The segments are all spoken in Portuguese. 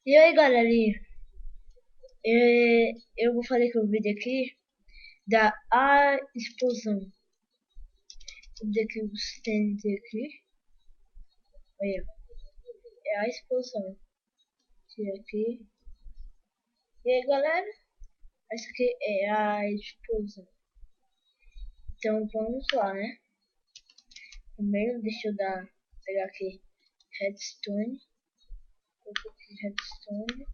E aí, galerinha, eu vou fazer aqui um vídeo aqui da A Explosão. Vou ver aqui os TNT aqui. Olha, é a explosão. Tira aqui. E aí, galera, essa aqui é a explosão. Então vamos lá, né? Primeiro, deixa eu pegar aqui redstone. Vou aqui redstone.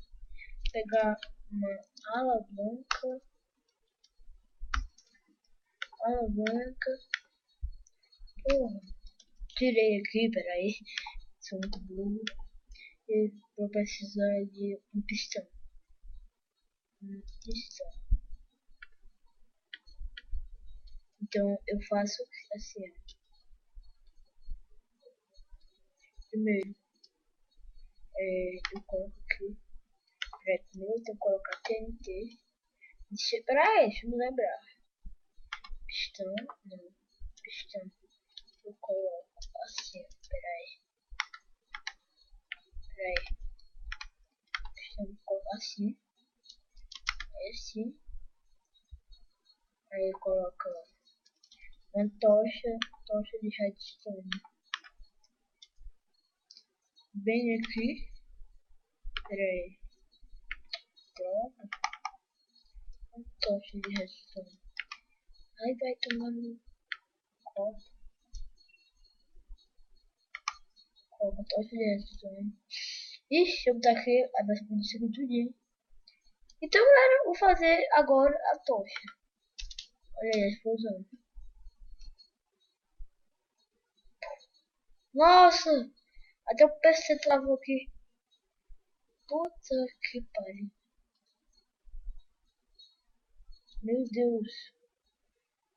Pegar uma alavanca. Alavanca. Porra, tirei aqui, peraí. Sou muito burro. E vou precisar de um pistão. Um pistão. Então eu faço assim, ó. Primeiro, eu coloco aqui. Primeiro eu tenho que colocar TNT. Peraí, deixa eu me lembrar. Pistão, não. Pistão. Eu coloco assim, ó. Peraí. Pistão, eu coloco assim. Assim. Aí eu coloco uma tocha de redstone. Bem aqui. Peraí. Droga. Uma tocha de redstone. Aí vai tomando copo. Uma tocha de redstone. Ixi, eu vou botar aqui, aí vai explodir isso aqui tudinho. Então, galera, eu vou fazer agora a tocha. Olha aí a explosão. Nossa! Até o PC travou aqui. Puta que pariu. Meu Deus.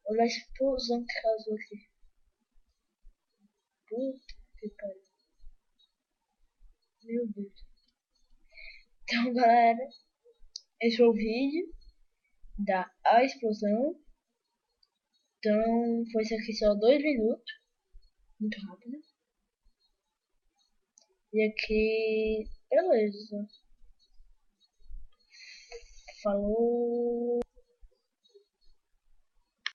Olha a explosão que causou aqui. Puta que pariu. Meu Deus. Então, galera, esse foi o vídeo da a explosão. Então, foi isso aqui só 2 minutos. Muito rápido. E aqui, beleza. Falou.